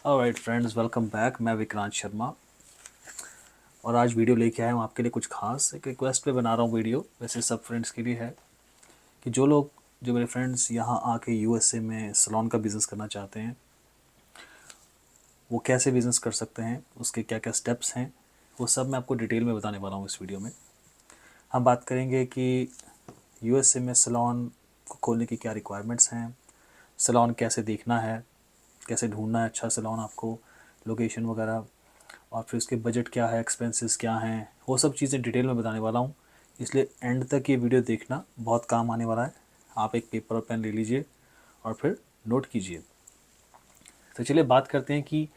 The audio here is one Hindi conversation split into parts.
Alright friends, welcome back. मैं विक्रांत शर्मा और आज वीडियो लेके आया हूँ आपके लिए कुछ खास। एक रिक्वेस्ट पे बना रहा हूँ वीडियो, वैसे सब फ्रेंड्स के लिए है कि जो मेरे फ्रेंड्स यहाँ आके यूएसए में सलोन का बिज़नेस करना चाहते हैं, वो कैसे बिज़नेस कर सकते हैं, उसके क्या क्या स्टेप्स हैं, वो सब मैं आपको डिटेल में बताने वाला हूँ इस वीडियो में। हम बात करेंगे कि यूएसए में सलोन को खोलने की क्या रिक्वायरमेंट्स हैं, सलोन कैसे देखना है, कैसे ढूंढना है अच्छा सलोन आपको, लोकेशन वगैरह, और फिर उसके बजट क्या है, एक्सपेंसेस क्या हैं, वो सब चीज़ें डिटेल में बताने वाला हूँ। इसलिए एंड तक ये वीडियो देखना, बहुत काम आने वाला है। आप एक पेपर और पेन ले लीजिए और फिर नोट कीजिए। तो चलिए बात करते हैं कि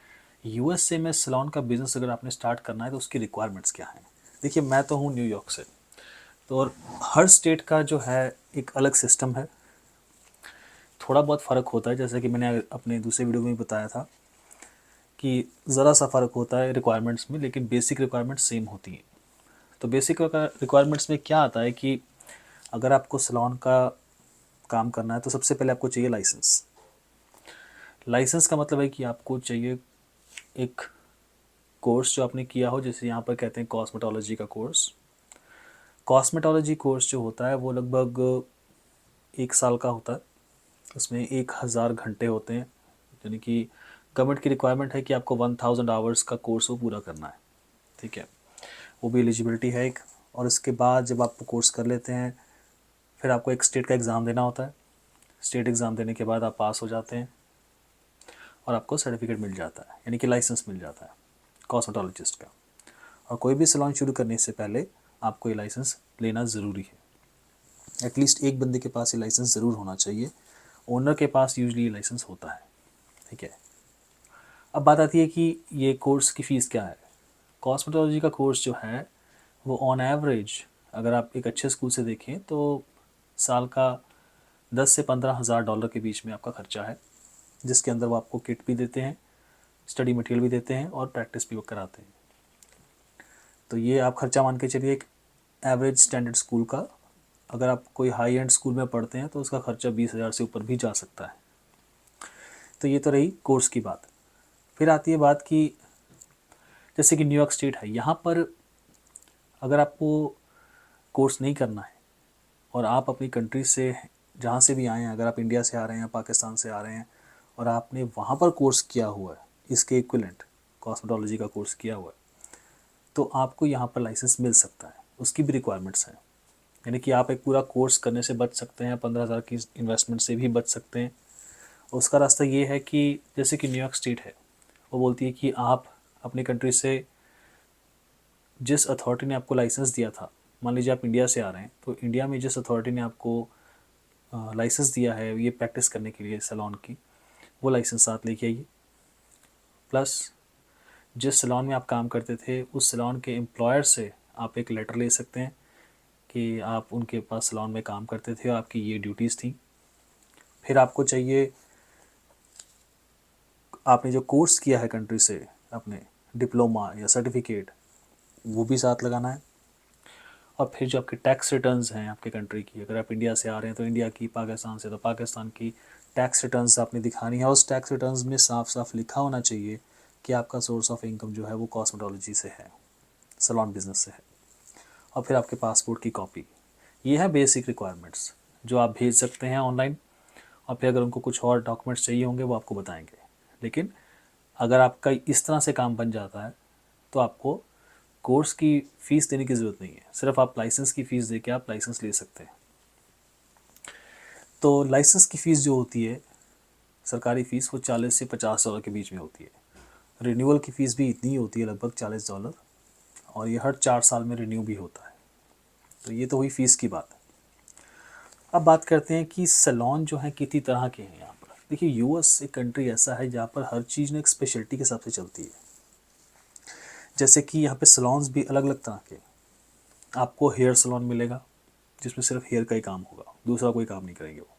यूएसए में सलोन का बिज़नेस अगर आपने स्टार्ट करना है तो उसकी रिक्वायरमेंट्स क्या हैं। देखिए, मैं तो हूँ न्यूयॉर्क से, तो और हर स्टेट का जो है एक अलग सिस्टम है। थोड़ा बहुत फ़र्क होता है, जैसे कि मैंने अपने दूसरे वीडियो में भी बताया था कि ज़रा सा फ़र्क होता है रिक्वायरमेंट्स में, लेकिन बेसिक रिक्वायरमेंट्स सेम होती हैं। तो बेसिक रिक्वायरमेंट्स में क्या आता है कि अगर आपको सलोन का काम करना है तो सबसे पहले आपको चाहिए लाइसेंस। लाइसेंस का मतलब है कि आपको चाहिए एक कोर्स जो आपने किया हो, जैसे यहाँ पर कहते हैं कॉस्मेटोलॉजी का कोर्स। कॉस्मेटोलॉजी कोर्स जो होता है वो लगभग 1 साल का होता है। उसमें 1000 घंटे होते हैं, यानी कि गवर्नमेंट की रिक्वायरमेंट है कि आपको 1000 आवर्स का कोर्स वो पूरा करना है। ठीक है, वो भी एलिजिबिलिटी है एक। और इसके बाद जब आप कोर्स कर लेते हैं, फिर आपको एक स्टेट का एग्ज़ाम देना होता है। स्टेट एग्ज़ाम देने के बाद आप पास हो जाते हैं और आपको सर्टिफिकेट मिल जाता है, यानी कि लाइसेंस मिल जाता है कॉस्मेटोलॉजिस्ट का। और कोई भी सैलून शुरू करने से पहले आपको ये लाइसेंस लेना ज़रूरी है। एटलीस्ट एक बंदे के पास ये लाइसेंस ज़रूर होना चाहिए। ओनर के पास यूजली ये लाइसेंस होता है। ठीक है, अब बात आती है कि ये कोर्स की फ़ीस क्या है। कॉस्मेटोलॉजी का कोर्स जो है वो ऑन एवरेज, अगर आप एक अच्छे स्कूल से देखें तो साल का 10 से 15 हज़ार डॉलर के बीच में आपका खर्चा है, जिसके अंदर वो आपको किट भी देते हैं, स्टडी मटेरियल भी देते हैं और प्रैक्टिस भी वो कराते हैं। तो ये आप खर्चा मान के चलिए एक एवरेज स्टैंडर्ड स्कूल का। अगर आप कोई हाई एंड स्कूल में पढ़ते हैं तो उसका खर्चा 20,000 से ऊपर भी जा सकता है। तो ये तो रही कोर्स की बात। फिर आती है बात कि जैसे कि न्यूयॉर्क स्टेट है, यहाँ पर अगर आपको कोर्स नहीं करना है और आप अपनी कंट्री से जहाँ से भी आए हैं, अगर आप इंडिया से आ रहे हैं, पाकिस्तान से आ रहे हैं और आपने वहाँ पर कोर्स किया हुआ है, इसके इक्विवेलेंट कॉस्मेटोलॉजी का कोर्स किया हुआ है, तो आपको यहाँ पर लाइसेंस मिल सकता है। उसकी भी रिक्वायरमेंट्स हैं, यानी कि आप एक पूरा कोर्स करने से बच सकते हैं, 15,000 की इन्वेस्टमेंट से भी बच सकते हैं। उसका रास्ता ये है कि जैसे कि न्यूयॉर्क स्टेट है, वो बोलती है कि आप अपनी कंट्री से जिस अथॉरिटी ने आपको लाइसेंस दिया था, मान लीजिए आप इंडिया से आ रहे हैं, तो इंडिया में जिस अथॉरिटी ने आपको लाइसेंस दिया है ये प्रैक्टिस करने के लिए सैलून की, वो लाइसेंस साथ लेके आइए। प्लस जिस सैलून में आप काम करते थे उस सैलून के एम्प्लॉयर से आप एक लेटर ले सकते हैं कि आप उनके पास सैलून में काम करते थे और आपकी ये ड्यूटीज़ थी। फिर आपको चाहिए, आपने जो कोर्स किया है कंट्री से, अपने डिप्लोमा या सर्टिफिकेट, वो भी साथ लगाना है। और फिर जो आपके टैक्स रिटर्न्स हैं आपके कंट्री की, अगर आप इंडिया से आ रहे हैं तो इंडिया की, पाकिस्तान से तो पाकिस्तान की टैक्स रिटर्न्स आपने दिखानी है। और उस टैक्स रिटर्न्स में साफ साफ लिखा होना चाहिए कि आपका सोर्स ऑफ इनकम जो है वो कॉस्मेटोलॉजी से है, सैलून बिजनेस से है। और फिर आपके पासपोर्ट की कॉपी। ये है बेसिक रिक्वायरमेंट्स जो आप भेज सकते हैं ऑनलाइन। और फिर अगर उनको कुछ और डॉक्यूमेंट्स चाहिए होंगे वो आपको बताएंगे। लेकिन अगर आपका इस तरह से काम बन जाता है तो आपको कोर्स की फ़ीस देने की ज़रूरत नहीं है, सिर्फ आप लाइसेंस की फ़ीस दे के आप लाइसेंस ले सकते हैं। तो लाइसेंस की फ़ीस जो होती है, सरकारी फ़ीस, वो $40 से $50 के बीच में होती है। रिन्यूअल की फ़ीस भी इतनी ही होती है, लगभग $40। और ये हर 4 साल में रिन्यू भी होता है। तो ये तो हुई फ़ीस की बात। अब बात करते हैं कि सैलून जो है कितनी तरह के हैं यहाँ पर। देखिए, यूएस एक कंट्री ऐसा है जहाँ पर हर चीज़ ना एक स्पेशलिटी के हिसाब से चलती है। जैसे कि यहाँ पे सैलून्स भी अलग अलग तरह के। आपको हेयर सैलून मिलेगा जिसमें सिर्फ हेयर का ही काम होगा, दूसरा कोई काम नहीं करेंगे वो।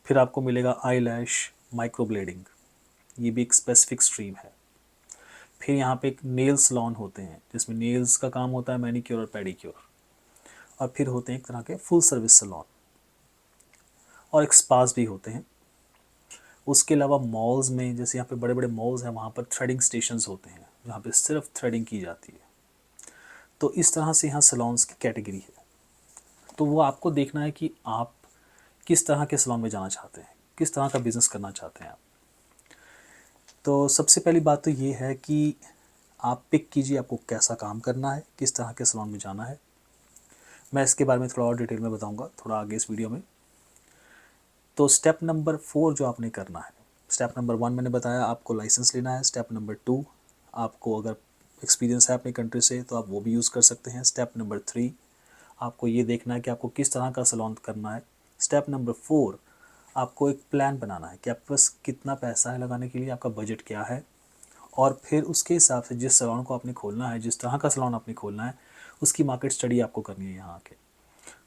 फिर आपको मिलेगा आई लैश माइक्रो ब्लेडिंग, ये भी एक स्पेसिफिक स्ट्रीम है। फिर यहाँ पे एक नेल सैलून होते हैं जिसमें नेल्स का काम होता है, मैनिक्योर और पेडिक्योर। और फिर होते हैं एक तरह के फुल सर्विस सैलून, और एक स्पास भी होते हैं। उसके अलावा मॉल्स में, जैसे यहाँ पे बड़े बड़े मॉल्स हैं, वहाँ पर थ्रेडिंग स्टेशंस होते हैं जहाँ पे सिर्फ थ्रेडिंग की जाती है। तो इस तरह से यहाँ सैलून्स की कैटेगरी है। तो वो आपको देखना है कि आप किस तरह के सैलून में जाना चाहते हैं, किस तरह का बिज़नेस करना चाहते हैं आप। तो सबसे पहली बात तो ये है कि आप पिक कीजिए आपको कैसा काम करना है, किस तरह के सैलून में जाना है। मैं इसके बारे में थोड़ा और डिटेल में बताऊंगा थोड़ा आगे इस वीडियो में। तो स्टेप नंबर 4 जो आपने करना है, स्टेप नंबर 1 मैंने बताया आपको लाइसेंस लेना है। स्टेप नंबर 2 आपको अगर एक्सपीरियंस है अपनी कंट्री से तो आप वो भी यूज़ कर सकते हैं। स्टेप नंबर 3 आपको ये देखना है कि आपको किस तरह का सैलून करना है। स्टेप नंबर 4 आपको एक प्लान बनाना है कि आपके पास कितना पैसा है लगाने के लिए, आपका बजट क्या है, और फिर उसके हिसाब से जिस सैलून को आपने खोलना है, जिस तरह का सैलून आपने खोलना है, उसकी मार्केट स्टडी आपको करनी है यहाँ आके।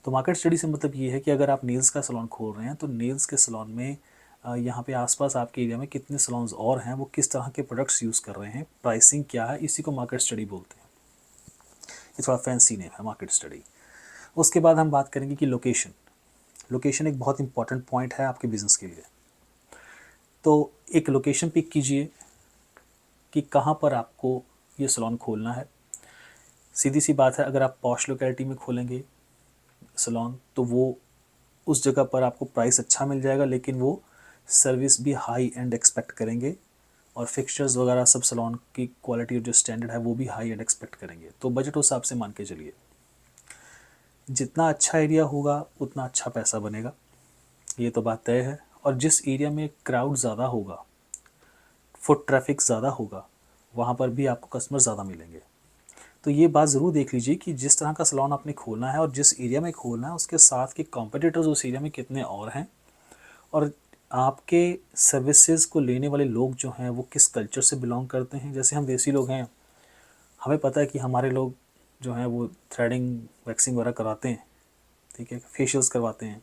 तो मार्केट स्टडी से मतलब ये है कि अगर आप नेल्स का सैलून खोल रहे हैं तो नेल्स के सैलून में यहाँ पे आसपास आपके एरिया में कितने सैलून्स और हैं, वो किस तरह के प्रोडक्ट्स यूज़ कर रहे हैं, प्राइसिंग क्या है, इसी को मार्केट स्टडी बोलते हैं। ये थोड़ा फैंसी नेम है मार्केट स्टडी। उसके बाद हम बात करेंगे कि लोकेशन। लोकेशन एक बहुत इंपॉर्टेंट पॉइंट है आपके बिज़नेस के लिए। तो एक लोकेशन पिक कीजिए कि कहाँ पर आपको ये सैलून खोलना है। सीधी सी बात है, अगर आप पॉश लोकेलिटी में खोलेंगे सैलून तो वो उस जगह पर आपको प्राइस अच्छा मिल जाएगा, लेकिन वो सर्विस भी हाई एंड एक्सपेक्ट करेंगे, और फिक्सचर्स वगैरह सब सैलून की क्वालिटी और जो स्टैंडर्ड है वो भी हाई एंड एक्सपेक्ट करेंगे। तो बजट उस हिसाब से मान के चलिए। जितना अच्छा एरिया होगा उतना अच्छा पैसा बनेगा, ये तो बात तय है। और जिस एरिया में क्राउड ज़्यादा होगा, फुट ट्रैफिक ज़्यादा होगा, वहाँ पर भी आपको कस्टमर ज़्यादा मिलेंगे। तो ये बात ज़रूर देख लीजिए कि जिस तरह का सैलून आपने खोलना है और जिस एरिया में खोलना है उसके साथ के कॉम्पिटिटर्स उस एरिया में कितने और हैं, और आपके सर्विसेज को लेने वाले लोग जो हैं वो किस कल्चर से बिलोंग करते हैं। जैसे हम देसी लोग हैं, हमें पता है कि हमारे लोग जो हैं वो थ्रेडिंग वैक्सिंग वगैरह कराते हैं, ठीक है, फेशियल्स करवाते हैं।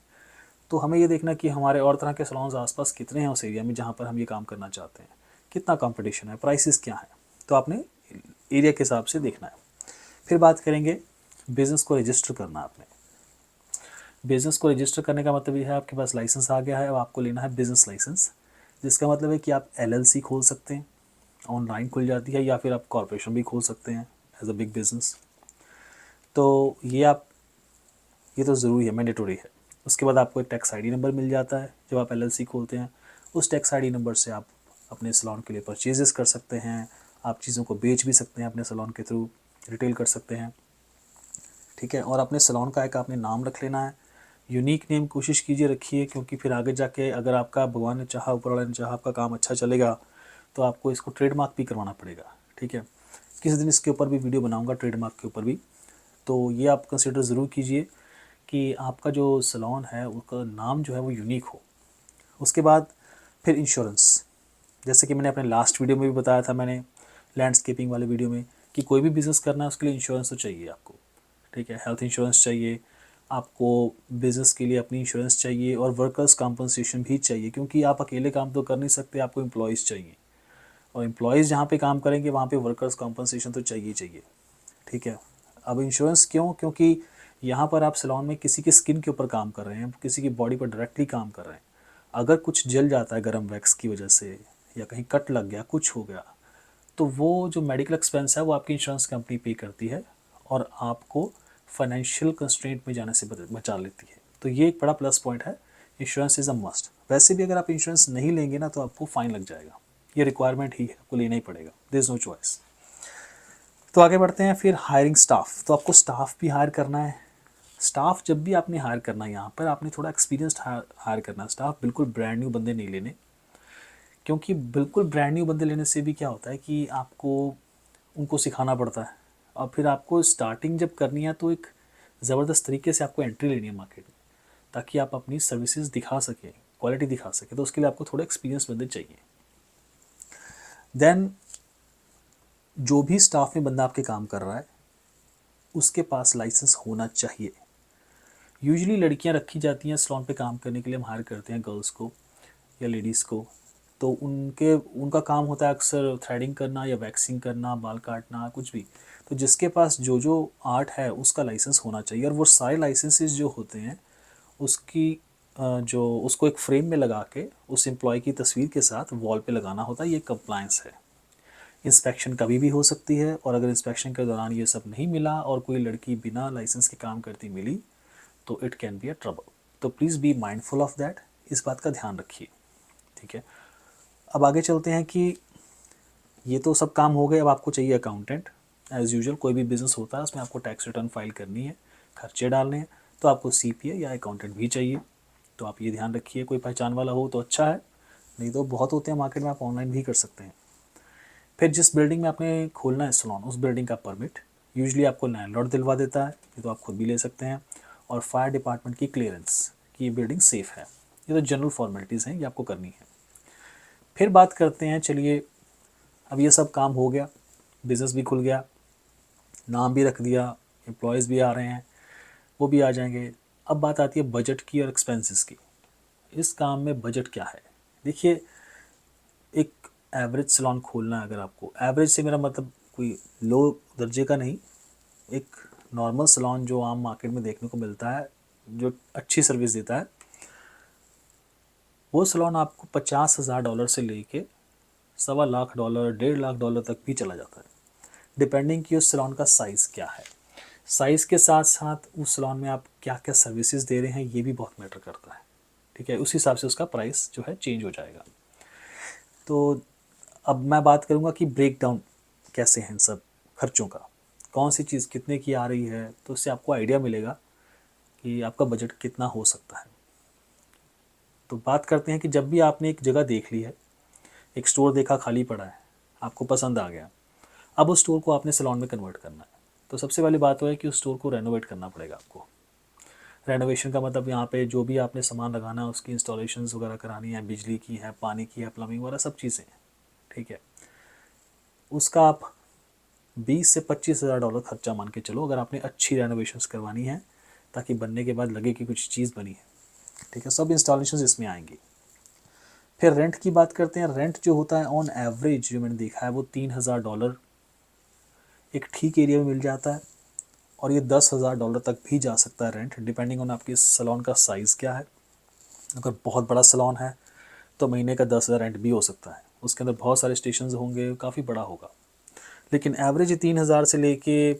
तो हमें ये देखना कि हमारे और तरह के सैलून्स आसपास कितने हैं उस एरिया में जहाँ पर हम ये काम करना चाहते हैं, कितना कंपटीशन है, प्राइसेस क्या हैं। तो आपने एरिया के हिसाब से देखना है। फिर बात करेंगे बिज़नेस को रजिस्टर करना। आपने बिज़नेस को रजिस्टर करने का मतलब ये है आपके पास लाइसेंस आ गया है, अब आपको लेना है बिज़नेस लाइसेंस, जिसका मतलब है कि आप एलएलसी खोल सकते हैं, ऑनलाइन खुल जाती है, या फिर आप कॉर्पोरेशन भी खोल सकते हैं एज अ बिग बिज़नेस। तो ये तो ज़रूरी है, मैंडेटरी है। उसके बाद आपको एक टैक्स आईडी नंबर मिल जाता है जब आप एलएलसी खोलते हैं। उस टैक्स आईडी नंबर से आप अपने सैलून के लिए परचेजेस कर सकते हैं, आप चीज़ों को बेच भी सकते हैं अपने सैलून के थ्रू, रिटेल कर सकते हैं, ठीक है। और अपने सैलून का एक आपने नाम रख लेना है, यूनिक नेम कोशिश कीजिए रखिए, क्योंकि फिर आगे जाके अगर आपका भगवान ने चाहा, ऊपर वाले ने चाहा, आपका काम अच्छा चलेगा तो आपको इसको ट्रेडमार्क भी करवाना पड़ेगा, ठीक है। किसी दिन इसके ऊपर भी वीडियो बनाऊंगा, ट्रेडमार्क के ऊपर भी। तो ये आप कंसिडर ज़रूर कीजिए कि आपका जो सैलून है उसका नाम जो है वो यूनिक हो। उसके बाद फिर इंश्योरेंस, जैसे कि मैंने अपने लास्ट वीडियो में भी बताया था, मैंने लैंडस्केपिंग वाले वीडियो में, कि कोई भी बिज़नेस करना है उसके लिए इंश्योरेंस तो चाहिए आपको, ठीक है। हेल्थ इंश्योरेंस चाहिए आपको, बिज़नेस के लिए अपनी इंश्योरेंस चाहिए, और वर्कर्स कॉम्पनसेशन भी चाहिए, क्योंकि आप अकेले काम तो कर नहीं सकते, आपको एम्प्लॉयज़ चाहिए, और एम्प्लॉयज़ जहाँ पे काम करेंगे वहाँ पे वर्कर्स कॉम्पनसेशन तो चाहिए चाहिए, ठीक है। अब इंश्योरेंस क्यों? क्योंकि यहाँ पर आप सैलून में किसी की स्किन के ऊपर काम कर रहे हैं, किसी की बॉडी पर डायरेक्टली काम कर रहे हैं। अगर कुछ जल जाता है गर्म वैक्स की वजह से, या कहीं कट लग गया, कुछ हो गया, तो वो जो मेडिकल एक्सपेंस है वो आपकी इंश्योरेंस कंपनी पे करती है, और आपको फाइनेंशियल कंस्ट्रेंट में जाने से बचा लेती है। तो ये एक बड़ा प्लस पॉइंट है, इंश्योरेंस इज़ अ मस्ट। वैसे भी अगर आप इंश्योरेंस नहीं लेंगे ना तो आपको फ़ाइन लग जाएगा, ये रिक्वायरमेंट ही है, आपको लेना ही पड़ेगा, देयर इज़ नो चॉइस। तो आगे बढ़ते हैं फिर हायरिंग स्टाफ। तो आपको स्टाफ भी हायर करना है। स्टाफ जब भी आपने हायर करना है यहाँ पर आपने थोड़ा एक्सपीरियंस्ड हायर करना है स्टाफ, बिल्कुल ब्रांड न्यू बंदे नहीं लेने, क्योंकि बिल्कुल ब्रांड न्यू बंदे लेने से भी क्या होता है कि आपको उनको सिखाना पड़ता है, और फिर आपको स्टार्टिंग जब करनी है तो एक ज़बरदस्त तरीके से आपको एंट्री लेनी है मार्केट में, ताकि आप अपनी सर्विसेज दिखा सकें, क्वालिटी दिखा सकें। तो उसके लिए आपको थोड़ा एक्सपीरियंस बंदे चाहिए। देन जो भी स्टाफ में बंदा आपके काम कर रहा है उसके पास लाइसेंस होना चाहिए। यूजुअली लड़कियां रखी जाती हैं सैलून पे काम करने के लिए, हम हायर करते हैं गर्ल्स को या लेडीज़ को। तो उनका काम होता है अक्सर थ्रेडिंग करना या वैक्सिंग करना, बाल काटना, कुछ भी। तो जिसके पास जो जो आर्ट है उसका लाइसेंस होना चाहिए, और वो सारे लाइसेंसेस जो होते हैं उसकी जो उसको एक फ्रेम में लगा के उस एम्प्लॉय की तस्वीर के साथ वॉल पे लगाना होता है। ये कंप्लायंस है। इंस्पेक्शन कभी भी हो सकती है, और अगर इंस्पेक्शन के दौरान ये सब नहीं मिला और कोई लड़की बिना लाइसेंस के काम करती मिली तो it can be a trouble. तो please be mindful of that, इस बात का ध्यान रखिए। ठीक है, अब आगे चलते हैं कि ये तो सब काम हो गए। अब आपको चाहिए अकाउंटेंट। एज़ यूजुअल कोई भी बिज़नेस होता है उसमें आपको टैक्स रिटर्न फाइल करनी है, खर्चे डालने हैं, तो आपको सीपीए या अकाउंटेंट भी चाहिए। तो आप ये ध्यान रखिए, कोई पहचान वाला हो तो अच्छा है, नहीं तो बहुत होते हैं मार्केट में, आप ऑनलाइन भी कर सकते हैं। फिर जिस बिल्डिंग में आपने खोलना है सैलून, उस बिल्डिंग का परमिट यूजुअली आपको लैंडलॉर्ड दिलवा देता है, ये तो आप खुद भी ले सकते हैं। और फायर डिपार्टमेंट की क्लियरेंस कि ये बिल्डिंग सेफ़ है। ये तो जनरल फॉर्मेलिटीज़ हैं, ये आपको करनी है। फिर बात करते हैं, चलिए अब ये सब काम हो गया, बिज़नेस भी खुल गया, नाम भी रख दिया, एम्प्लॉयज़ भी आ रहे हैं, वो भी आ जाएंगे। अब बात आती है बजट की और एक्सपेंसेस की। इस काम में बजट क्या है? देखिए, एक एवरेज सैलून खोलना है अगर आपको, एवरेज से मेरा मतलब कोई लो दर्जे का नहीं, एक नॉर्मल सैलून जो आम मार्केट में देखने को मिलता है, जो अच्छी सर्विस देता है, वो सैलून आपको $50,000 से लेके $1.25 लाख, $1.5 लाख तक भी चला जाता है, डिपेंडिंग कि उस सैलून का साइज़ क्या है। साइज़ के साथ साथ उस सैलून में आप क्या क्या सर्विसेज दे रहे हैं ये भी बहुत मैटर करता है। ठीक है, उस हिसाब से उसका प्राइस जो है चेंज हो जाएगा। तो अब मैं बात करूँगा कि ब्रेक डाउन कैसे हैं इन सब खर्चों का, कौन सी चीज़ कितने की आ रही है, तो उससे आपको आइडिया मिलेगा कि आपका बजट कितना हो सकता है। तो बात करते हैं कि जब भी आपने एक जगह देख ली है, एक स्टोर देखा खाली पड़ा है, आपको पसंद आ गया, अब उस स्टोर को आपने सैलून में कन्वर्ट करना है, तो सबसे पहली बात तो है कि उस स्टोर को रेनोवेट करना पड़ेगा आपको। रेनोवेशन का मतलब यहाँ पे जो भी आपने सामान लगाना है उसकी इंस्टॉलेशंस वगैरह करानी है, बिजली की है, पानी की है, प्लम्बिंग वगैरह सब चीज़ें हैं। ठीक है, उसका आप 20 से 25 हज़ार डॉलर खर्चा मान के चलो, अगर आपने अच्छी रेनोवेशंस करवानी है ताकि बनने के बाद लगे कि कुछ चीज़ बनी है। ठीक है, सब इंस्टॉलेशंस इसमें आएंगी। फिर रेंट की बात करते हैं। रेंट जो होता है ऑन एवरेज जो मैंने देखा है वो $3,000 एक ठीक एरिया में मिल जाता है, और ये $10,000 तक भी जा सकता है रेंट, डिपेंडिंग ऑन आपके सैलून का साइज़ क्या है। अगर बहुत बड़ा सैलून है तो महीने का 10,000 रेंट भी हो सकता है, उसके अंदर बहुत सारे स्टेशन होंगे, काफ़ी बड़ा होगा। लेकिन एवरेज 3,000 से लेके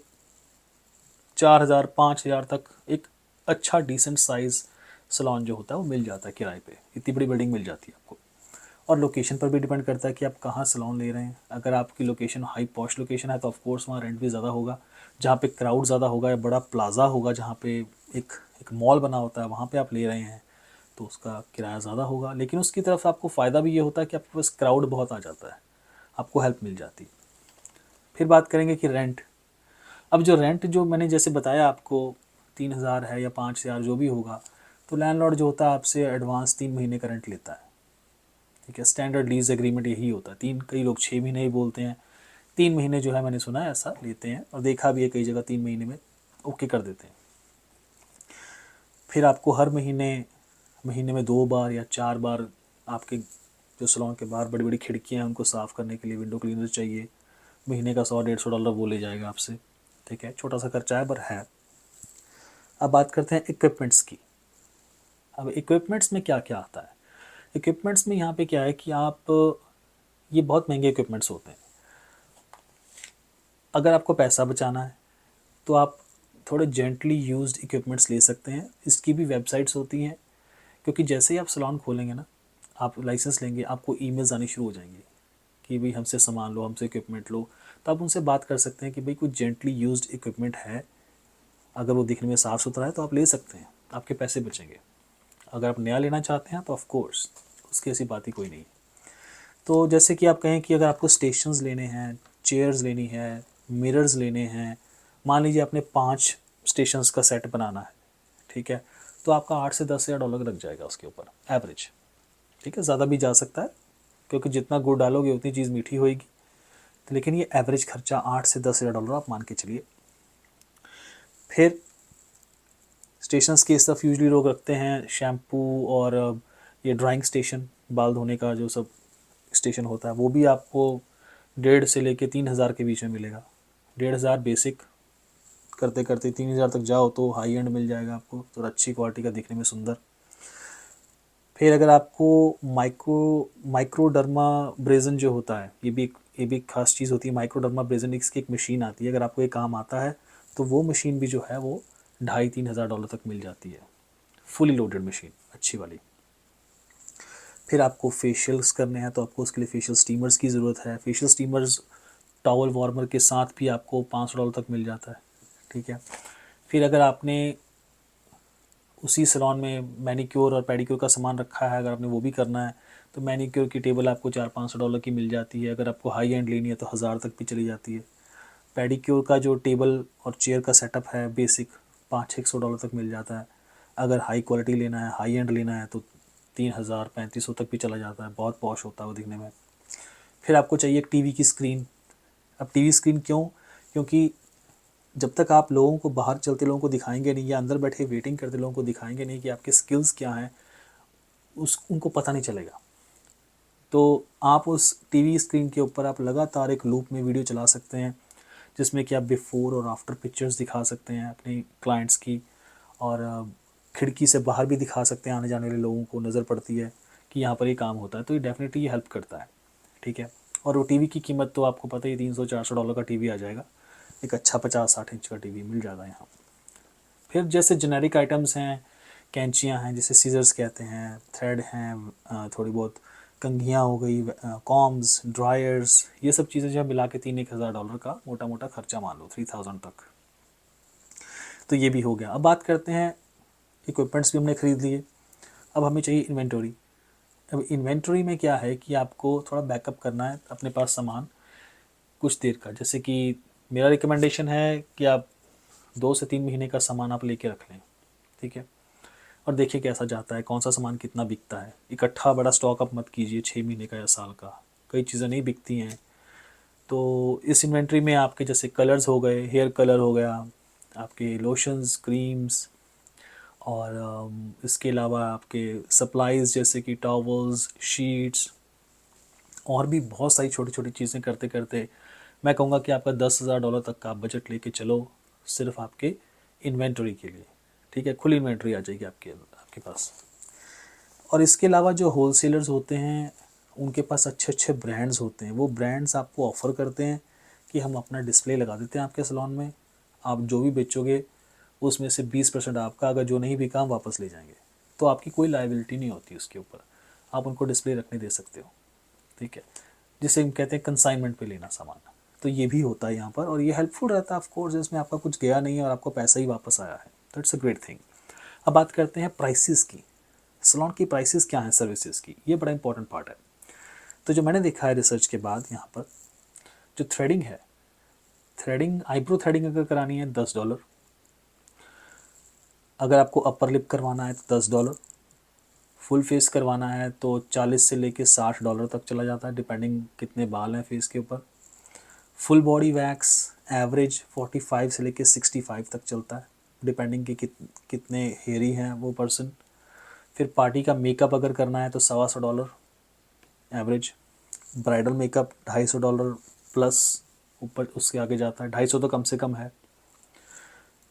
4,000 5,000 तक एक अच्छा डिसेंट साइज़ सैलून जो होता है वो मिल जाता है किराए पे। इतनी बड़ी बिल्डिंग मिल जाती है आपको। और लोकेशन पर भी डिपेंड करता है कि आप कहाँ सैलून ले रहे हैं। अगर आपकी लोकेशन हाई पॉश लोकेशन है तो ऑफ कोर्स वहाँ रेंट भी ज़्यादा होगा। जहाँ पे क्राउड ज़्यादा होगा या बड़ा प्लाज़ा होगा जहाँ पे एक एक मॉल बना होता है, वहाँ पे आप ले रहे हैं तो उसका किराया ज़्यादा होगा। लेकिन उसकी तरफ आपको फ़ायदा भी ये होता है कि आपके पास क्राउड बहुत आ जाता है, आपको हेल्प मिल जाती है। फिर बात करेंगे कि रेंट। अब जो रेंट जो मैंने जैसे बताया आपको 3,000 है या 5,000 जो भी होगा, तो लैंडलॉर्ड जो होता है आपसे एडवांस 3 महीने का रेंट लेता है। ठीक है, स्टैंडर्ड लीज एग्रीमेंट यही होता है 3, कई लोग 6 महीने ही बोलते हैं, 3 महीने जो है मैंने सुना है ऐसा लेते हैं, और देखा भी है कई जगह 3 महीने में ओके कर देते हैं। फिर आपको हर महीने में 2 बार या 4 बार आपके जो सैलून के बाहर बड़ी बड़ी खिड़कियाँ हैं उनको साफ़ करने के लिए विंडो क्लीनर चाहिए। महीने का $100-150 वो ले जाएगा आपसे। ठीक है, छोटा सा खर्चा है पर है। अब बात करते हैं इक्विपमेंट्स की। अब इक्विपमेंट्स में क्या क्या आता है? इक्विपमेंट्स में यहाँ पे क्या है कि आप, ये बहुत महंगे इक्विपमेंट्स होते हैं। अगर आपको पैसा बचाना है तो आप थोड़े जेंटली यूज्ड इक्विपमेंट्स ले सकते हैं। इसकी भी वेबसाइट्स होती हैं, क्योंकि जैसे ही आप सैलून खोलेंगे ना, आप लाइसेंस लेंगे, आपको ईमेल्स आनी शुरू हो जाएंगी कि भाई हमसे सामान लो, हमसे इक्विपमेंट लो। तो आप उनसे बात कर सकते हैं कि भाई कुछ जेंटली यूज्ड इक्विपमेंट है, अगर वो दिखने में साफ़ सुथरा है तो आप ले सकते हैं, आपके पैसे बचेंगे। अगर आप नया लेना चाहते हैं तो ऑफ कोर्स उसकी ऐसी बात ही कोई नहीं। तो जैसे कि आप कहें कि अगर आपको स्टेशंस लेने हैं, चेयर्स लेनी है, मिरर्स लेने हैं, मान लीजिए आपने 5 स्टेशंस का सेट बनाना है, ठीक है, तो आपका $8 से 10,000 लग जाएगा उसके ऊपर एवरेज। ठीक है, ज़्यादा भी जा सकता है क्योंकि जितना गुड़ डालोगे उतनी चीज़ मीठी होएगी, तो लेकिन ये एवरेज खर्चा $8 से 10,000 आप मान के चलिए। फिर स्टेशंस की तरफ यूजली लोग रखते हैं शैम्पू और ये ड्राइंग स्टेशन, बाल धोने का जो सब स्टेशन होता है, वो भी आपको 1.5 से लेके 3,000 के बीच में मिलेगा। 1,500 बेसिक, करते करते 3,000 तक जाओ तो हाई एंड मिल जाएगा आपको, तो अच्छी क्वालिटी का, दिखने में सुंदर। फिर अगर आपको माइक्रोडर्मा ब्रेजन जो होता है, ये भी एक खास चीज़ होती है। माइक्रोडर्मा ब्रेजन इसकी एक मशीन आती है, अगर आपको ये काम आता है तो वो मशीन भी जो है वो 2,500-3,000 डॉलर तक मिल जाती है, फुली लोडेड मशीन अच्छी वाली। फिर आपको फेशियल्स करने हैं तो आपको उसके लिए फेशियल स्टीमर्स की ज़रूरत है। फेशियल स्टीमर्स टॉवल वार्मर के साथ भी आपको $500 तक मिल जाता है, ठीक है। फिर अगर आपने उसी सैलून में मैनीक्योर और पेडिक्योर का सामान रखा है, अगर आपने वो भी करना है तो मैनीक्योर की टेबल आपको $400-500 की मिल जाती है। अगर आपको हाई एंड लेनी है तो 1000 तक भी चली जाती है। पेडिक्योर का जो टेबल और चेयर का सेटअप है बेसिक $500-600 तक मिल जाता है। अगर हाई क्वालिटी लेना है, हाई एंड लेना है तो 3000-3500 तक भी चला जाता है, बहुत पॉश होता है वो दिखने में। फिर आपको चाहिए एक टीवी की स्क्रीन। अब टीवी स्क्रीन क्यों? क्योंकि जब तक आप लोगों को, बाहर चलते लोगों को दिखाएंगे नहीं या अंदर बैठे वेटिंग करते लोगों को दिखाएंगे नहीं कि आपके स्किल्स क्या हैं, उनको पता नहीं चलेगा। तो आप उस टीवी स्क्रीन के ऊपर आप लगातार एक लूप में वीडियो चला सकते हैं, जिसमें कि आप बिफ़ोर और आफ्टर पिक्चर्स दिखा सकते हैं अपने क्लाइंट्स की, और खिड़की से बाहर भी दिखा सकते हैं, आने जाने वाले लोगों को नज़र पड़ती है कि यहाँ पर ये काम होता है। तो ये डेफिनेटली ये हेल्प करता है, ठीक है। और वो टीवी की कीमत तो आपको पता ही, $300-400 का टीवी आ जाएगा, एक अच्छा 50-60 इंच का टीवी मिल जाएगा यहाँ। फिर जैसे जेनेरिक आइटम्स हैं, कैंचियाँ हैं जिसे सीजर्स कहते हैं, थ्रेड हैं, थोड़ी बहुत कंघियाँ हो गई, कॉम्स, ड्रायर्स, ये सब चीज़ें जो है मिला के $3,000-1,000 का मोटा मोटा खर्चा मान लो, 3000 तक। तो ये भी हो गया। अब बात करते हैं, इक्विपमेंट्स भी हमने ख़रीद लिए, अब हमें चाहिए इन्वेंटरी। अब इन्वेंटरी में क्या है कि आपको थोड़ा बैकअप करना है अपने पास सामान कुछ देर का। जैसे कि मेरा रिकमेंडेशन है कि आप 2 से 3 महीने का सामान आप लेके रख लें, ठीक है। और देखिए कैसा जाता है, कौन सा सामान कितना बिकता है। इकट्ठा बड़ा स्टॉक अप मत कीजिए 6 महीने का या साल का, कई चीज़ें नहीं बिकती हैं। तो इस इन्वेंट्री में आपके जैसे कलर्स हो गए, हेयर कलर हो गया, आपके लोशंस, क्रीम्स, और इसके अलावा आपके सप्लाइज़ जैसे कि टॉवल्स, शीट्स, और भी बहुत सारी छोटी छोटी चीज़ें करते करते मैं कहूँगा कि आपका $10,000 तक का आप बजट लेके चलो, सिर्फ आपके इन्वेंटरी के लिए, ठीक है। खुली इन्वेंटरी आ जाएगी आपके आपके पास। और इसके अलावा जो होलसेलर्स होते हैं उनके पास अच्छे अच्छे ब्रांड्स होते हैं, वो ब्रांड्स आपको ऑफ़र करते हैं कि हम अपना डिस्प्ले लगा देते हैं आपके सैलून में, आप जो भी बेचोगे उसमें से 20% आपका, अगर जो नहीं बिका हम वापस ले जाएंगे। तो आपकी कोई लायबिलिटी नहीं होती उसके ऊपर, आप उनको डिस्प्ले रखने दे सकते हो, ठीक है। जिसे हम कहते हैं कंसाइनमेंट पे लेना सामान। तो ये भी होता है यहाँ पर, और ये हेल्पफुल रहता है ऑफ कोर्स, इसमें आपका कुछ गया नहीं है और आपको पैसा ही वापस आया है, तो इट्स अ ग्रेट थिंग। अब बात करते हैं प्राइसेस की। सैलून की प्राइसेस क्या हैं सर्विसेज की, ये बड़ा इंपॉर्टेंट पार्ट है। तो जो मैंने देखा है रिसर्च के बाद, यहाँ पर जो थ्रेडिंग है, थ्रेडिंग, आईब्रो थ्रेडिंग अगर करानी है $10, अगर आपको अपर लिप करवाना है तो $10, फुल फेस करवाना है तो 40 से लेके $60 तक चला जाता है, डिपेंडिंग कितने बाल हैं फेस के ऊपर। फुल बॉडी वैक्स एवरेज 45 से लेके 65 तक चलता है, डिपेंडिंग कि कितने हेयरी हैं वो पर्सन। फिर पार्टी का मेकअप अगर करना है तो $125 एवरेज। ब्राइडल मेकअप $250 प्लस, ऊपर उसके आगे जाता है, 250 तो कम से कम है।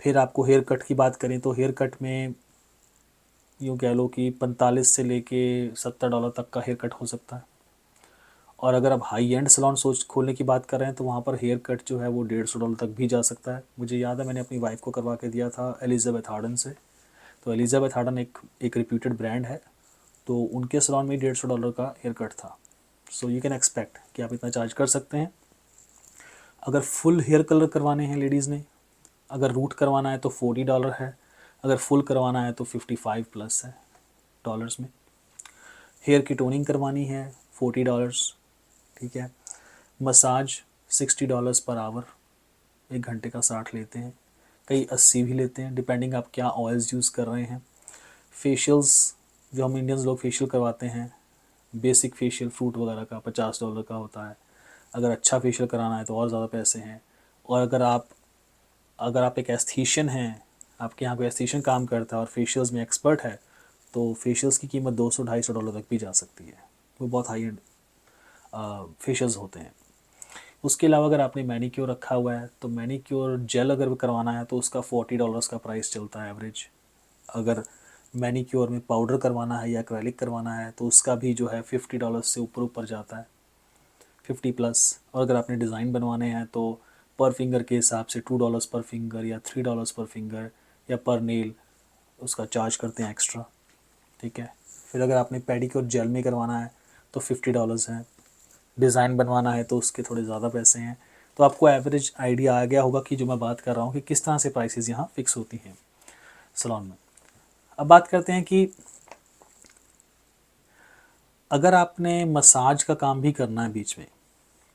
फिर आपको हेयर कट की बात करें तो हेयर कट में यूँ कह लो कि 45 से लेके $70 तक का हेयर कट हो सकता है। और अगर आप हाई एंड सैलून सोच खोलने की बात कर रहे हैं तो वहाँ पर हेयर कट जो है वो $150 तक भी जा सकता है। मुझे याद है मैंने अपनी वाइफ को करवा के दिया था एलिज़ाबेथ हार्डन से। तो एलिज़ाबेथ हार्डन एक रिप्यूटेड ब्रांड है, तो उनके सैलून में $150 का हेयर कट था। सो यू कैन एक्सपेक्ट कि आप इतना चार्ज कर सकते हैं। अगर फुल हेयर कलर करवाने हैं लेडीज़ ने, अगर रूट करवाना है तो $40 है, अगर फुल करवाना है तो 55 प्लस है डॉलर्स में। हेयर की टोनिंग करवानी है $40, ठीक है। मसाज $60 पर आवर, 1 घंटे का 60 लेते हैं, कई 80 भी लेते हैं, डिपेंडिंग आप क्या ऑयल्स यूज़ कर रहे हैं। फेशियल्स जो हम इंडियंस लोग फेशियल करवाते हैं, बेसिक फेशियल फ्रूट वगैरह का $50 का होता है। अगर अच्छा फेशियल कराना है तो और ज़्यादा पैसे हैं। और अगर आप एक एस्थीशियन हैं, आपके यहाँ कोई एस्थीशियन काम करता है और फेशियल्स में एक्सपर्ट है, तो फेशियल्स की कीमत $200-250 तक भी जा सकती है। वो बहुत हाई एंड फेशियल्स होते हैं। उसके अलावा अगर आपने मैनीक्योर रखा हुआ है तो मैनीक्योर जेल अगर करवाना है तो उसका $40 का प्राइस चलता है एवरेज। अगर मैनीक्योर में पाउडर करवाना है या एक्रेलिक करवाना है तो उसका भी जो है $50 से ऊपर ऊपर जाता है, 50+। और अगर आपने डिज़ाइन बनवाने हैं तो पर फिंगर के हिसाब से $2 पर फिंगर या $3 पर फिंगर या पर नेल उसका चार्ज करते हैं एक्स्ट्रा, ठीक है। फिर अगर आपने पेडिक्योर जेल में करवाना है तो $50 है, डिज़ाइन बनवाना है तो उसके थोड़े ज़्यादा पैसे हैं। तो आपको एवरेज आइडिया आ गया होगा कि जो मैं बात कर रहा हूँ कि किस तरह से प्राइसेस यहाँ फिक्स होती हैं सैलून में। अब बात करते हैं कि अगर आपने मसाज का काम भी करना है बीच में,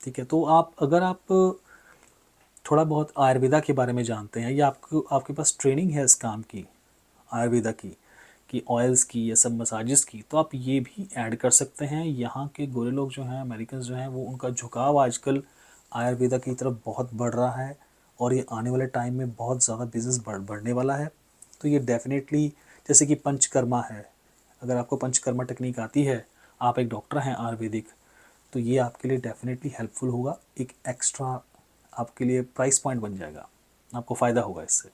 ठीक है, तो अगर आप थोड़ा बहुत आयुर्वेदा के बारे में जानते हैं या आपके पास ट्रेनिंग है इस काम की आयुर्वेदा की कि ऑयल्स की या सब मसाजेस की, तो आप ये भी ऐड कर सकते हैं। यहाँ के गोरे लोग जो हैं, अमेरिकन जो हैं, वो उनका झुकाव आजकल आयुर्वेदा की तरफ बहुत बढ़ रहा है और ये आने वाले टाइम में बहुत ज़्यादा बिजनेस बढ़ने वाला है। तो ये डेफिनेटली, जैसे कि पंचकर्मा है, अगर आपको पंचकर्मा टेक्निक आती है, आप एक डॉक्टर हैं आयुर्वेदिक, तो ये आपके लिए डेफिनेटली हेल्पफुल होगा, एक एक्स्ट्रा आपके लिए प्राइस पॉइंट बन जाएगा, आपको फ़ायदा होगा इससे।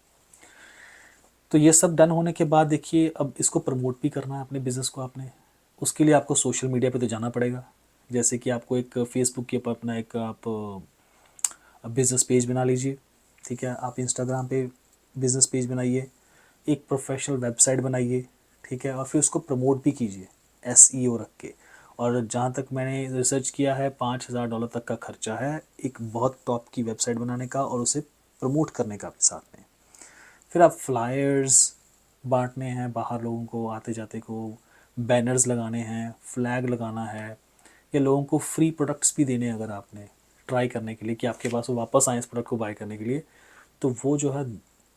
तो ये सब डन होने के बाद देखिए, अब इसको प्रमोट भी करना है अपने बिज़नेस को आपने, उसके लिए आपको सोशल मीडिया पे तो जाना पड़ेगा। जैसे कि आपको एक फेसबुक के ऊपर अपना एक आप बिज़नेस पेज बना लीजिए, ठीक है। आप इंस्टाग्राम पे बिज़नेस पेज बनाइए, एक प्रोफेशनल वेबसाइट बनाइए, ठीक है, और फिर उसको प्रमोट भी कीजिए SEO रख के। और जहाँ तक मैंने रिसर्च किया है, $5000 तक का खर्चा है एक बहुत टॉप की वेबसाइट बनाने का और उसे प्रमोट करने का भी साथ में। फिर आप फ्लायर्स बांटने हैं बाहर लोगों को, आते जाते को, बैनर्स लगाने हैं, फ्लैग लगाना है, या लोगों को फ्री प्रोडक्ट्स भी देने हैं अगर आपने ट्राई करने के लिए कि आपके पास वो वापस आए इस प्रोडक्ट को बाय करने के लिए, तो वो जो है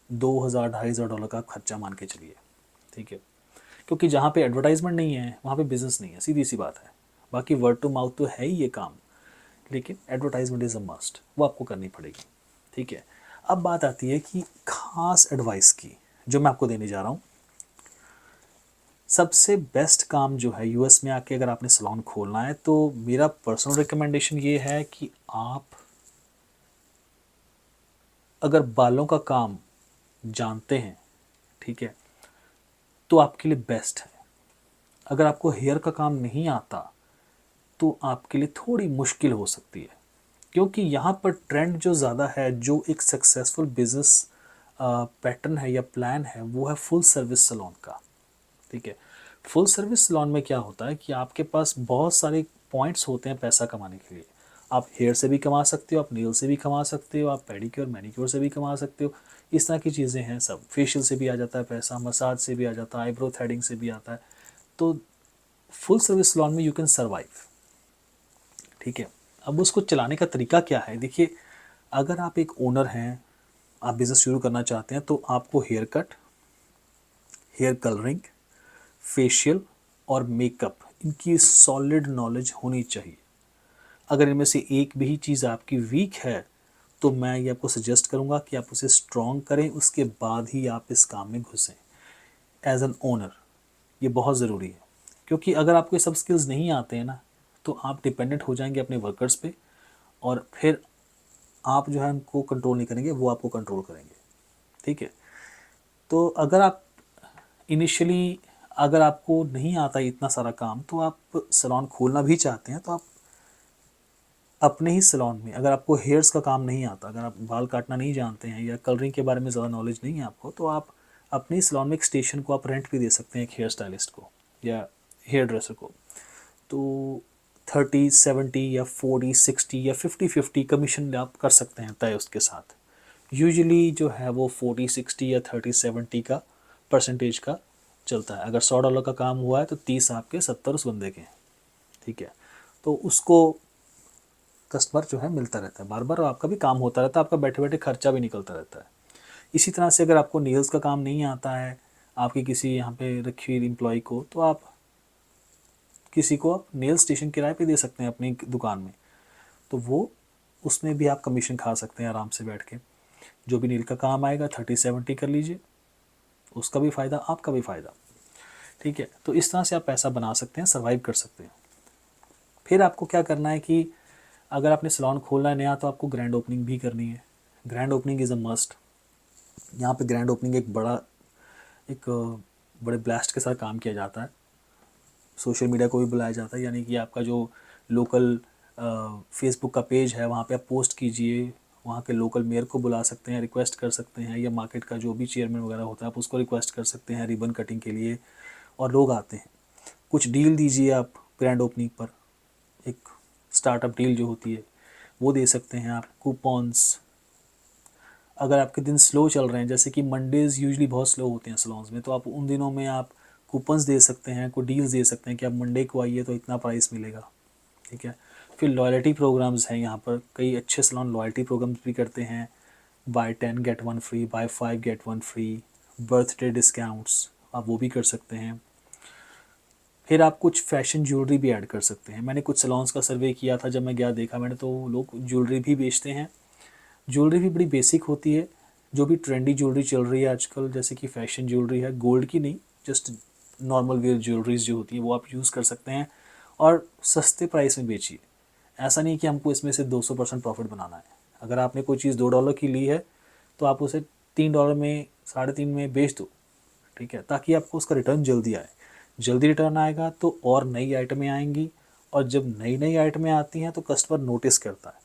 $2000-$2500 का खर्चा मान के चलिए, ठीक है। क्योंकि जहाँ पे एडवर्टाइजमेंट नहीं है वहाँ पे बिज़नेस नहीं है, सीधी सी बात है। बाकी वर्ड टू माउथ तो है ही ये काम, लेकिन एडवर्टाइजमेंट इज़ अ मस्ट, वो आपको करनी पड़ेगी, ठीक है। अब बात आती है कि खास एडवाइस की जो मैं आपको देने जा रहा हूँ। सबसे बेस्ट काम जो है US में आके अगर आपने सैलून खोलना है, तो मेरा पर्सनल रिकमेंडेशन ये है कि आप अगर बालों का काम जानते हैं, ठीक है, तो आपके लिए बेस्ट है। अगर आपको हेयर का काम नहीं आता तो आपके लिए थोड़ी मुश्किल हो सकती है, क्योंकि यहाँ पर ट्रेंड जो ज़्यादा है, जो एक सक्सेसफुल बिजनेस पैटर्न है या प्लान है, वो है फुल सर्विस सैलून का, ठीक है। फुल सर्विस सैलून में क्या होता है कि आपके पास बहुत सारे पॉइंट्स होते हैं पैसा कमाने के लिए। आप हेयर से भी कमा सकते हो, आप नेल से भी कमा सकते हो, आप पेडिक्योर मैनिक्योर से भी कमा सकते हो, इस तरह की चीज़ें हैं सब। फेशियल से भी आ जाता है पैसा, मसाज से भी आ जाता है, आईब्रो थ्रेडिंग से भी आता है। तो फुल सर्विस सैलून में यू कैन सर्वाइव, ठीक है। अब उसको चलाने का तरीका क्या है, देखिए, अगर आप एक ओनर हैं, आप बिज़नेस शुरू करना चाहते हैं, तो आपको haircut, hair colouring, facial और मेकअप, इनकी सॉलिड नॉलेज होनी चाहिए। अगर इनमें से एक भी चीज़ आपकी वीक है तो मैं ये आपको सजेस्ट करूँगा कि आप उसे स्ट्रॉन्ग करें, उसके बाद ही आप इस काम में घुसें एज एन ओनर। ये बहुत ज़रूरी है, क्योंकि अगर आपको ये सब स्किल्स नहीं आते हैं ना, तो आप डिपेंडेंट हो जाएंगे अपने वर्कर्स पे, और फिर आप जो है उनको कंट्रोल नहीं करेंगे, वो आपको कंट्रोल करेंगे, ठीक है। तो अगर आप इनिशियली, अगर आपको नहीं आता इतना सारा काम, तो आप सैलून खोलना भी चाहते हैं, तो आप अपने ही सैलून में, अगर आपको हेयर्स का काम नहीं आता, अगर आप बाल काटना नहीं जानते हैं या कलरिंग के बारे में ज़्यादा नॉलेज नहीं है आपको, तो आप अपने ही सैलून में एक स्टेशन को आप रेंट पे दे सकते हैं, एक हेयर स्टाइलिस्ट को या हेयर ड्रेसर को। तो 30-70 या 40-60 या 50-50 कमीशन आप कर सकते हैं तय उसके साथ। यूजुअली जो है वो 40-60 या 30-70 का परसेंटेज का चलता है। अगर $100 का काम हुआ है तो 30 आपके, 70 उस बंदे के हैं, ठीक है। तो उसको कस्टमर जो है मिलता रहता है बार बार, और आपका भी काम होता रहता है, आपका बैठे बैठे खर्चा भी निकलता रहता है। इसी तरह से अगर आपको नेल्स का काम नहीं आता है, आपकी किसी यहाँ पे रखी हुई एम्प्लॉय को, तो आप किसी को आप नेल स्टेशन किराए पे दे सकते हैं अपनी दुकान में, तो वो उसमें भी आप कमीशन खा सकते हैं आराम से बैठ के। जो भी नेल का काम आएगा 30-70 कर लीजिए, उसका भी फ़ायदा, आपका भी फ़ायदा, ठीक है। तो इस तरह से आप पैसा बना सकते हैं, सर्वाइव कर सकते हैं। फिर आपको क्या करना है कि अगर आपने सैलून खोलना है नया, तो आपको ग्रैंड ओपनिंग भी करनी है। Grand opening is a must. यहाँ पे ग्रैंड ओपनिंग एक बड़ा एक बड़े ब्लास्ट के साथ काम किया जाता है। सोशल मीडिया को भी बुलाया जाता है, यानी कि आपका जो लोकल फेसबुक का पेज है वहाँ पे आप पोस्ट कीजिए, वहाँ के लोकल मेयर को बुला सकते हैं, रिक्वेस्ट कर सकते हैं, या मार्केट का जो भी चेयरमैन वगैरह होता है आप उसको रिक्वेस्ट कर सकते हैं रिबन कटिंग के लिए, और लोग आते हैं। कुछ डील दीजिए आप ग्रैंड ओपनिंग पर, एक स्टार्टअप डील जो होती है वो दे सकते हैं आप, कूपन्स। अगर आपके दिन स्लो चल रहे हैं, जैसे कि मंडेज़ यूजुअली बहुत स्लो होते हैं सलोन्स में, तो आप उन दिनों में आप कूपन्स दे सकते हैं, कोई डील्स दे सकते हैं कि आप मंडे को आइए तो इतना प्राइस मिलेगा, ठीक है। फिर लॉयल्टी प्रोग्राम्स हैं यहाँ पर, कई अच्छे सलोन लॉयल्टी प्रोग्राम्स भी करते हैं, buy 10 get 1 free, buy 5 get 1 free, birthday discounts, आप वो भी कर सकते हैं। फिर आप कुछ फैशन ज्वेलरी भी ऐड कर सकते हैं। मैंने कुछ सलोन्स का सर्वे किया था, जब मैं गया देखा मैंने, तो लोग ज्वेलरी भी बेचते हैं। ज्वेलरी भी बड़ी बेसिक होती है, जो भी ट्रेंडी ज्वेलरी चल रही है आजकल, जैसे कि फैशन ज्वेलरी है, गोल्ड की नहीं, जस्ट नॉर्मल वेयर ज्वेलरीज जो होती है वो आप यूज़ कर सकते हैं, और सस्ते प्राइस में बेचिए। ऐसा नहीं कि हमको इसमें से 200% प्रॉफिट बनाना है। अगर आपने कोई चीज़ $2 की ली है तो आप उसे $3 में, 3.5 में बेच दो, ठीक है, ताकि आपको उसका रिटर्न जल्दी आए। जल्दी रिटर्न आएगा तो और नई आइटमें आएंगी, और जब नई नई आइटमें आती हैं तो कस्टमर नोटिस करता है,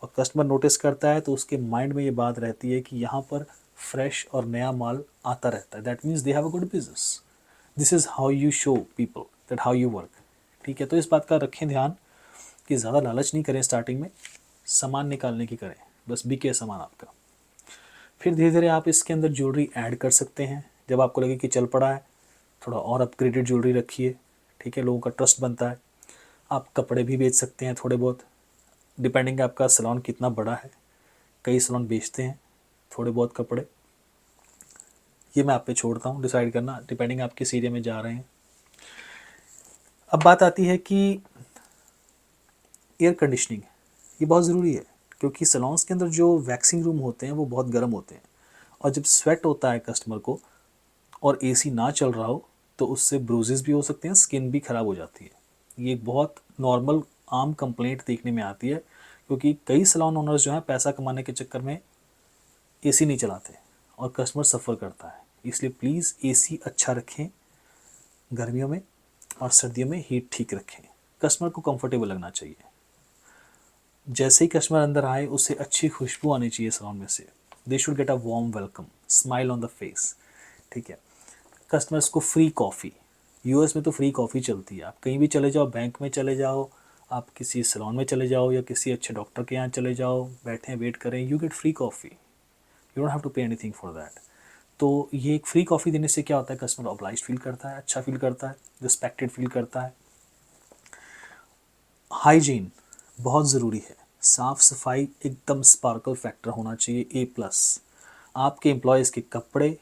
और कस्टमर नोटिस करता है तो उसके माइंड में ये बात रहती है कि यहाँ पर फ्रेश और नया माल आता रहता है, that means they have a good business. This is how you show people that how you work, ठीक है। तो इस बात का रखें ध्यान कि ज़्यादा लालच नहीं करें स्टार्टिंग में, सामान निकालने की करें, बस बिके सामान आपका। फिर धीरे धीरे आप इसके अंदर ज्वेलरी ऐड कर सकते हैं, जब आपको लगे कि चल पड़ा है थोड़ा और अपग्रेडेड ज्वेलरी रखिए, ठीक है, लोगों का ट्रस्ट बनता है। आप कपड़े भी बेच सकते हैं थोड़े बहुत, डिपेंडिंग आपका सैलून कितना बड़ा है, कई सैलून बेचते हैं थोड़े बहुत कपड़े, ये मैं आप पे छोड़ता हूँ डिसाइड करना, डिपेंडिंग आप किस एरिया में जा रहे हैं। अब बात आती है कि एयर कंडीशनिंग, ये बहुत ज़रूरी है, क्योंकि सैलून्स के अंदर जो वैक्सिंग रूम होते हैं वो बहुत गर्म होते हैं, और जब स्वेट होता है कस्टमर को और एसी ना चल रहा हो तो उससे ब्रूजेस भी हो सकते हैं, स्किन भी ख़राब हो जाती है। ये एक बहुत नॉर्मल आम कंप्लेंट देखने में आती है, क्योंकि कई सैलून ओनर्स जो हैं पैसा कमाने के चक्कर में एसी नहीं चलाते और कस्टमर सफ़र करता है। इसलिए प्लीज़ एसी अच्छा रखें गर्मियों में, और सर्दियों में हीट ठीक रखें। कस्टमर को कंफर्टेबल लगना चाहिए। जैसे ही कस्टमर अंदर आए उससे अच्छी खुशबू आनी चाहिए सैलून में से, they should get a warm welcome, smile on the face, ठीक है। कस्टमर्स को फ्री कॉफ़ी, यूएस में तो फ्री कॉफ़ी चलती है, आप कहीं भी चले जाओ, बैंक में चले जाओ, आप किसी सैलून में चले जाओ, या किसी अच्छे डॉक्टर के यहाँ चले जाओ, बैठें वेट करें, you get free coffee, you don't have to pay anything for that. तो ये एक फ्री कॉफ़ी देने से क्या होता है, कस्टमर ऑब्लाइज्ड फील करता है, अच्छा फील करता है, रिस्पेक्टेड फील करता है। हाइजीन बहुत ज़रूरी है, साफ़ सफाई एकदम स्पार्कल फैक्टर होना चाहिए A+। आपके एम्प्लॉयज़ के कपड़े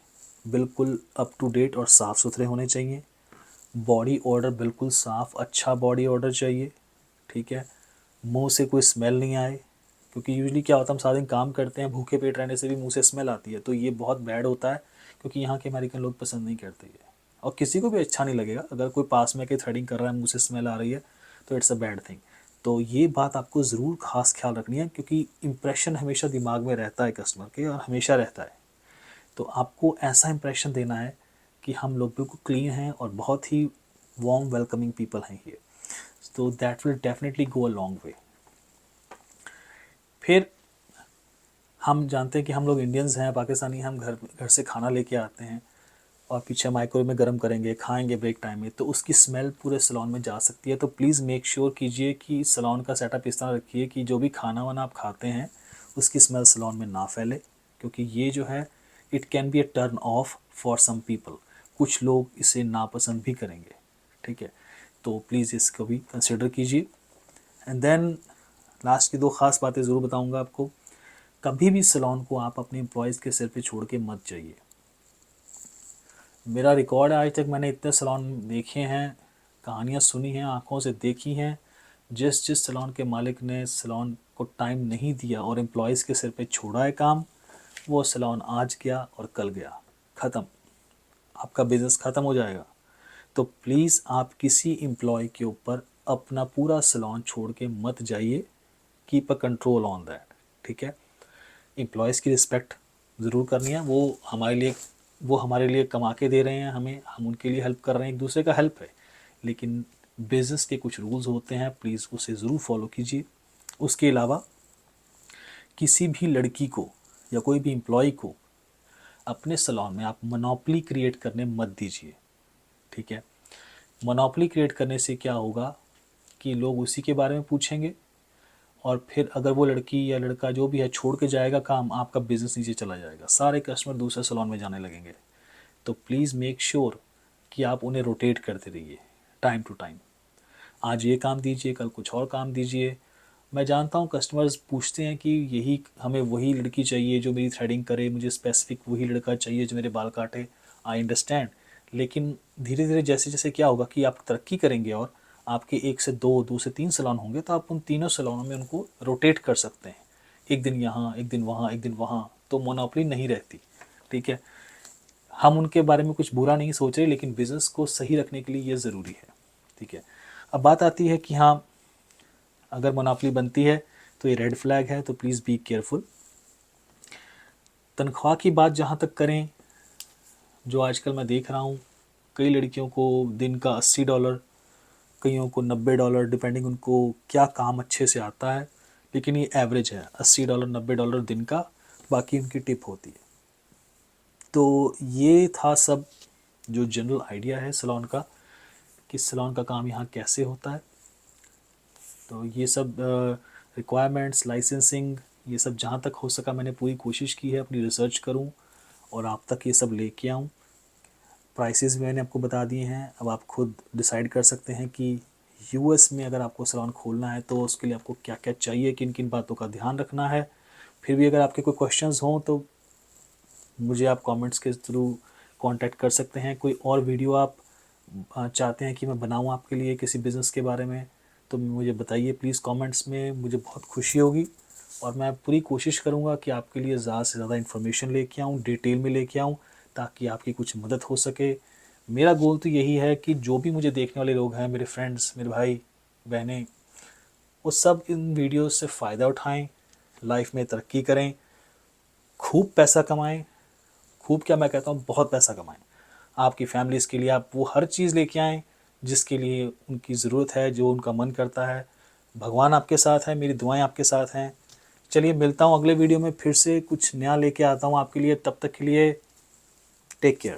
बिल्कुल अप टू डेट और साफ़ सुथरे होने चाहिए। बॉडी ऑर्डर बिल्कुल साफ़ अच्छा बॉडी ऑर्डर चाहिए, ठीक है। मुंह से कोई स्मेल नहीं आए, क्योंकि यूजुअली क्या होता है हम सारा दिन काम करते हैं, भूखे पेट रहने से भी मुंह से स्मेल आती है, तो ये बहुत बैड होता है, क्योंकि यहाँ के अमेरिकन लोग पसंद नहीं करते ये, और किसी को भी अच्छा नहीं लगेगा। अगर कोई पास में के थ्रेडिंग कर रहा है मुंह से स्मेल आ रही है तो इट्स अ बैड थिंग। तो ये बात आपको ज़रूर खास ख्याल रखनी है, क्योंकि इम्प्रेशन हमेशा दिमाग में रहता है कस्टमर के, और हमेशा रहता है। तो आपको ऐसा इम्प्रेशन देना है कि हम लोग बिल्कुल क्लीन हैं और बहुत ही वार्म वेलकमिंग पीपल हैं ये, तो that will definitely go a long way. फिर हम जानते हैं कि हम लोग इंडियंस हैं, पाकिस्तानी, हम घर घर से खाना लेके आते हैं और पीछे माइक्रोवेव में गर्म करेंगे, खाएंगे ब्रेक टाइम में, तो उसकी स्मेल पूरे सैलून में जा सकती है। तो प्लीज़ मेक श्योर कीजिए कि सैलून का सेटअप इस तरह रखिए कि जो भी खाना वाना आप खाते हैं उसकी स्मेल सैलून में ना फैले, क्योंकि ये जो है it can be a turn off for some people, कुछ लोग इसे नापसंद भी करेंगे, ठीक है। तो प्लीज़ इसको भी कंसिडर कीजिए। एंड देन लास्ट की 2 ख़ास बातें ज़रूर बताऊंगा आपको। कभी भी सैलून को आप अपने एम्प्लॉयज़ के सिर पे छोड़ के मत जाइए। मेरा रिकॉर्ड है, आज तक मैंने इतने सैलून देखे हैं, कहानियाँ सुनी हैं, आँखों से देखी हैं, जिस जिस सैलून के मालिक ने सैलून को टाइम नहीं दिया और एम्प्लॉयज़ के सिर पे छोड़ा है काम, वो सैलून आज गया और कल गया, ख़त्म, आपका बिज़नेस ख़त्म हो जाएगा। तो प्लीज़ आप किसी एम्प्लॉय के ऊपर अपना पूरा सैलून छोड़ के मत जाइए, keep a control on that, ठीक है। एम्प्लॉयज़ की रिस्पेक्ट ज़रूर करनी है, वो हमारे लिए वो हमारे लिए कमा के दे रहे हैं हमें, हम उनके लिए हेल्प कर रहे हैं, एक दूसरे का हेल्प है। लेकिन बिज़नेस के कुछ रूल्स होते हैं, प्लीज़ उसे ज़रूर फॉलो कीजिए। उसके अलावा किसी भी लड़की को या कोई भी एम्प्लॉय को अपने सैलून में आप मोनोपोली क्रिएट करने मत दीजिए, ठीक है। मोनोपोली क्रिएट करने से क्या होगा कि लोग उसी के बारे में पूछेंगे, और फिर अगर वो लड़की या लड़का जो भी है छोड़ के जाएगा काम, आपका बिज़नेस नीचे चला जाएगा, सारे कस्टमर दूसरे सैलून में जाने लगेंगे। तो प्लीज़ मेक श्योर कि आप उन्हें रोटेट करते रहिए टाइम टू टाइम। आज ये काम दीजिए, कल कुछ और काम दीजिए। मैं जानता हूँ कस्टमर्स पूछते हैं कि यही हमें वही लड़की चाहिए जो मेरी थ्रेडिंग करे, मुझे स्पेसिफिक वही लड़का चाहिए जो मेरे बाल काटे। आई अंडरस्टैंड, लेकिन धीरे धीरे जैसे जैसे क्या होगा कि आप तरक्की करेंगे और आपके 1 से 2, 2 से 3 सैलून होंगे, तो आप उन तीनों सैलूनों में उनको रोटेट कर सकते हैं, एक दिन यहाँ, एक दिन वहाँ, एक दिन वहाँ, तो मोनोपोली नहीं रहती, ठीक है। हम उनके बारे में कुछ बुरा नहीं सोच रहे, लेकिन बिज़नेस को सही रखने के लिए ये ज़रूरी है, ठीक है। अब बात आती है कि हाँ, अगर मोनोपोली बनती है तो ये रेड फ्लैग है, तो प्लीज़ बी केयरफुल। तनख्वाह की बात जहाँ तक करें, जो आजकल मैं देख रहा हूँ, कई लड़कियों को दिन का $80, कईयों को $90, डिपेंडिंग उनको क्या काम अच्छे से आता है, लेकिन ये एवरेज है, $80 $90 दिन का, बाकी उनकी टिप होती है। तो ये था सब जो जनरल आइडिया है सैलून का, कि सैलून का काम यहाँ कैसे होता है। तो ये सब रिक्वायरमेंट्स, लाइसेंसिंग, ये सब जहाँ तक हो सका मैंने पूरी कोशिश की है अपनी रिसर्च करूँ और आप तक ये सब लेके आऊँ। प्राइसेस भी मैंने आपको बता दिए हैं, अब आप खुद डिसाइड कर सकते हैं कि यूएस में अगर आपको सैलून खोलना है तो उसके लिए आपको क्या क्या चाहिए, किन किन बातों का ध्यान रखना है। फिर भी अगर आपके कोई क्वेश्चंस हों तो मुझे आप कमेंट्स के थ्रू कांटेक्ट कर सकते हैं। कोई और वीडियो आप चाहते हैं कि मैं बनाऊं आपके लिए किसी बिज़नेस के बारे में, तो मुझे बताइए प्लीज़ कमेंट्स में, मुझे बहुत खुशी होगी। और मैं पूरी कोशिश करूंगा कि आपके लिए ज़्यादा से ज़्यादा इन्फॉर्मेशन लेके आऊँ, डिटेल में लेके आऊँ, ताकि आपकी कुछ मदद हो सके। मेरा गोल तो यही है कि जो भी मुझे देखने वाले लोग हैं, मेरे फ्रेंड्स, मेरे भाई बहनें, वो सब इन वीडियोस से फ़ायदा उठाएं, लाइफ में तरक्की करें, खूब पैसा कमाएं। खूब क्या, मैं कहता हूँ बहुत पैसा कमाएं। आपकी फैमिलीज़ के लिए आप वो हर चीज़ लेके आएँ जिसके लिए उनकी ज़रूरत है, जो उनका मन करता है। भगवान आपके साथ है, मेरी दुआएं आपके साथ हैं। चलिए मिलता हूँ अगले वीडियो में, फिर से कुछ नया लेके आता हूँ आपके लिए। तब तक के लिए टेक केयर।